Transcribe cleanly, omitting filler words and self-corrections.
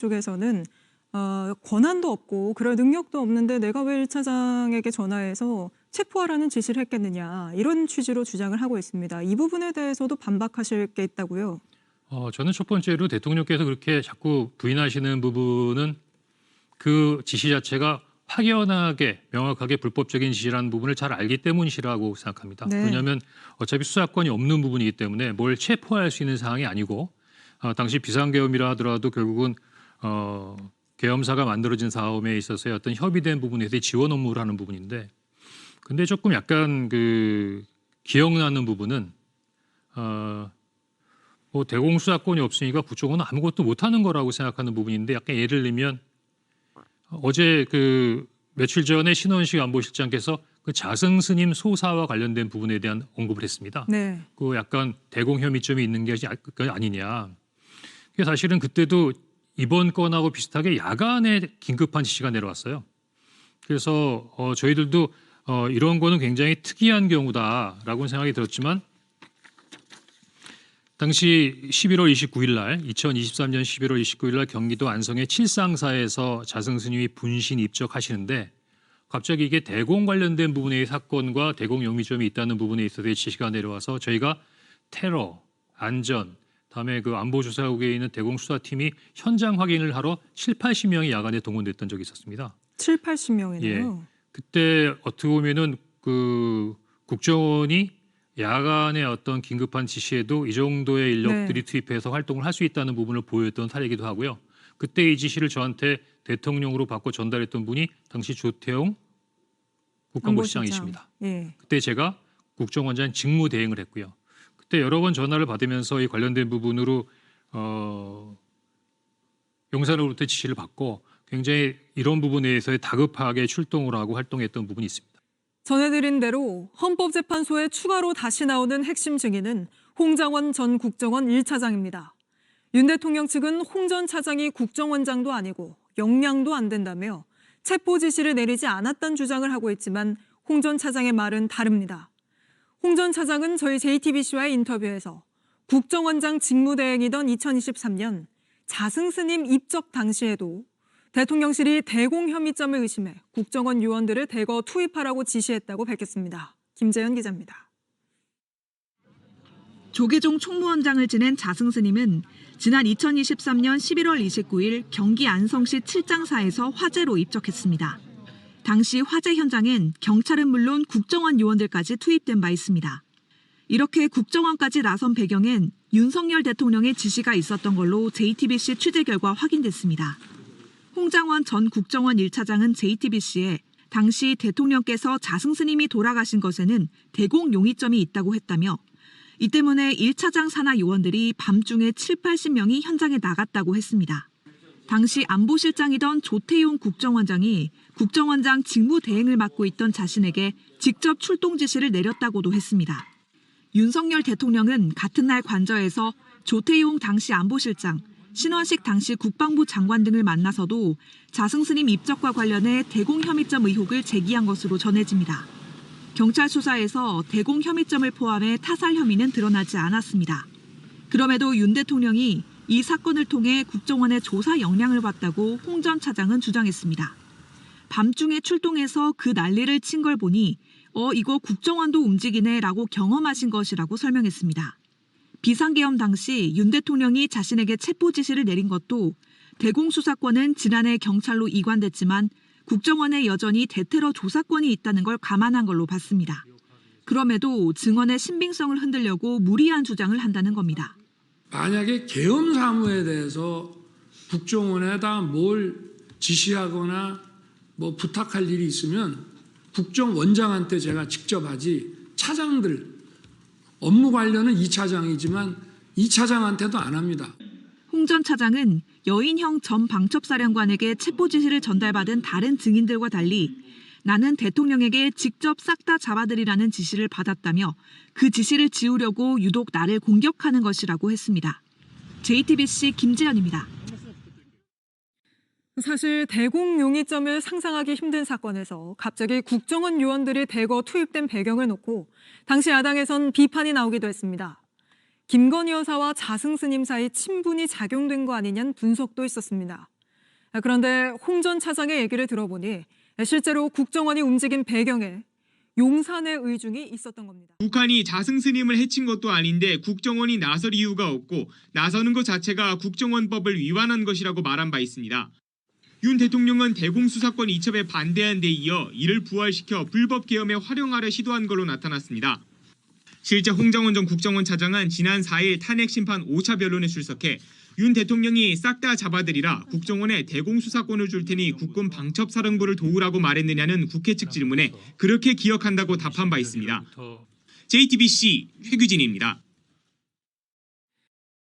쪽에서는 권한도 없고 그럴 능력도 없는데 내가 왜 1 차장에게 전화해서 체포하라는 지시를 했겠느냐 이런 취지로 주장을 하고 있습니다. 이 부분에 대해서도 반박하실 게 있다고요? 저는 첫 번째로 대통령께서 그렇게 자꾸 부인하시는 부분은 그 지시 자체가 확연하게 명확하게 불법적인 지시라는 부분을 잘 알기 때문이라고 생각합니다. 네. 왜냐하면 어차피 수사권이 없는 부분이기 때문에 뭘 체포할 수 있는 사항이 아니고 당시 비상계엄이라 하더라도 결국은 계엄사가 만들어진 사업에 있어서의 어떤 협의된 부분에서 지원 업무를 하는 부분인데, 근데 조금 약간 그 기억나는 부분은 뭐 대공수사권이 없으니까 국정원은 아무것도 못하는 거라고 생각하는 부분인데, 약간 예를 들면 어제 그 며칠 전에 신원식 안보실장께서 그 자승 스님 소사와 관련된 부분에 대한 언급을 했습니다. 네. 그 약간 대공 혐의점이 있는 게 아니냐. 사실은 그때도 이번 건하고 비슷하게 야간에 긴급한 지시가 내려왔어요. 그래서 저희들도 이런 거는 굉장히 특이한 경우다라고 생각이 들었지만, 당시 11월 29일 날 2023년 11월 29일 날 경기도 안성의 칠상사에서 자승 스님이 분신 입적하시는데, 갑자기 이게 대공 관련된 부분의 사건과 대공 용의점이 있다는 부분에 있어서 지시가 내려와서 저희가 테러, 안전, 다음에 그 안보조사국에 있는 대공수사팀이 현장 확인을 하러 7, 80명이 야간에 동원됐던 적이 있었습니다. 7, 80명이네요. 예. 그때 어떻게 보면은 그 국정원이 야간의 어떤 긴급한 지시에도 이 정도의 인력들이 투입해서 활동을 할 수 있다는 부분을 보였던 사례이기도 하고요. 그때 이 지시를 저한테 대통령으로 받고 전달했던 분이 당시 조태용 국방부시장이십니다. 예. 그때 제가 국정원장 직무 대행을 했고요. 그때 여러 번 전화를 받으면서 이 관련된 부분으로 용산으로부터 지시를 받고 굉장히 이런 부분에 대해서 다급하게 출동을 하고 활동했던 부분이 있습니다. 전해드린 대로 헌법재판소에 추가로 다시 나오는 핵심 증인은 홍장원 전 국정원 1차장입니다. 윤 대통령 측은 홍 전 차장이 국정원장도 아니고 역량도 안 된다며 체포 지시를 내리지 않았다는 주장을 하고 있지만 홍 전 차장의 말은 다릅니다. 홍 전 차장은 저희 JTBC와의 인터뷰에서 국정원장 직무대행이던 2023년 자승 스님 입적 당시에도 대통령실이 대공 혐의점을 의심해 국정원 요원들을 대거 투입하라고 지시했다고 밝혔습니다. 김재현 기자입니다. 조계종 총무원장을 지낸 자승 스님은 지난 2023년 11월 29일 경기 안성시 칠장사에서 화재로 입적했습니다. 당시 화재 현장엔 경찰은 물론 국정원 요원들까지 투입된 바 있습니다. 이렇게 국정원까지 나선 배경엔 윤석열 대통령의 지시가 있었던 걸로 JTBC 취재 결과 확인됐습니다. 홍장원 전 국정원 1차장은 JTBC에 당시 대통령께서 자승 스님이 돌아가신 것에는 대공 용의점이 있다고 했다며, 이 때문에 1차장 산하 요원들이 밤중에 7, 80명이 현장에 나갔다고 했습니다. 당시 안보실장이던 조태용 국정원장이 국정원장 직무 대행을 맡고 있던 자신에게 직접 출동 지시를 내렸다고도 했습니다. 윤석열 대통령은 같은 날 관저에서 조태용 당시 안보실장, 신원식 당시 국방부 장관 등을 만나서도 자승 스님 입적과 관련해 대공 혐의점 의혹을 제기한 것으로 전해집니다. 경찰 수사에서 대공 혐의점을 포함해 타살 혐의는 드러나지 않았습니다. 그럼에도 윤 대통령이 이 사건을 통해 국정원의 조사 역량을 봤다고 홍 전 차장은 주장했습니다. 밤중에 출동해서 그 난리를 친 걸 보니 이거 국정원도 움직이네라고 경험하신 것이라고 설명했습니다. 비상계엄 당시 윤 대통령이 자신에게 체포 지시를 내린 것도 대공수사권은 지난해 경찰로 이관됐지만 국정원에 여전히 대테러 조사권이 있다는 걸 감안한 걸로 봤습니다. 그럼에도 증언의 신빙성을 흔들려고 무리한 주장을 한다는 겁니다. 만약에 계엄 사무에 대해서 국정원에다 뭘 지시하거나 뭐 부탁할 일이 있으면 국정원장한테 제가 직접 하지, 차장들 업무 관련은 2차장이지만 2차장한테도 안 합니다. 홍 전 차장은 여인형 전 방첩사령관에게 체포 지시를 전달받은 다른 증인들과 달리 나는 대통령에게 직접 싹 다 잡아들이라는 지시를 받았다며 그 지시를 지우려고 유독 나를 공격하는 것이라고 했습니다. JTBC 김재현입니다. 사실 대공 용의점을 상상하기 힘든 사건에서 갑자기 국정원 요원들이 대거 투입된 배경을 놓고 당시 야당에선 비판이 나오기도 했습니다. 김건희 여사와 자승 스님 사이 친분이 작용된 거 아니냐는 분석도 있었습니다. 그런데 홍 전 차장의 얘기를 들어보니 실제로 국정원이 움직인 배경에 용산의 의중이 있었던 겁니다. 북한이 자승스님을 해친 것도 아닌데 국정원이 나설 이유가 없고 나서는 것 자체가 국정원법을 위반한 것이라고 말한 바 있습니다. 윤 대통령은 대공수사권 이첩에 반대한 데 이어 이를 부활시켜 불법 계엄에 활용하려 시도한 걸로 나타났습니다. 실제 홍정원 전 국정원 차장은 지난 4일 탄핵심판 5차 변론에 출석해 윤 대통령이 싹 다 잡아들이라 국정원에 대공수사권을 줄 테니 국군 방첩사령부를 도우라고 말했느냐는 국회 측 질문에 그렇게 기억한다고 답한 바 있습니다. JTBC 최규진입니다.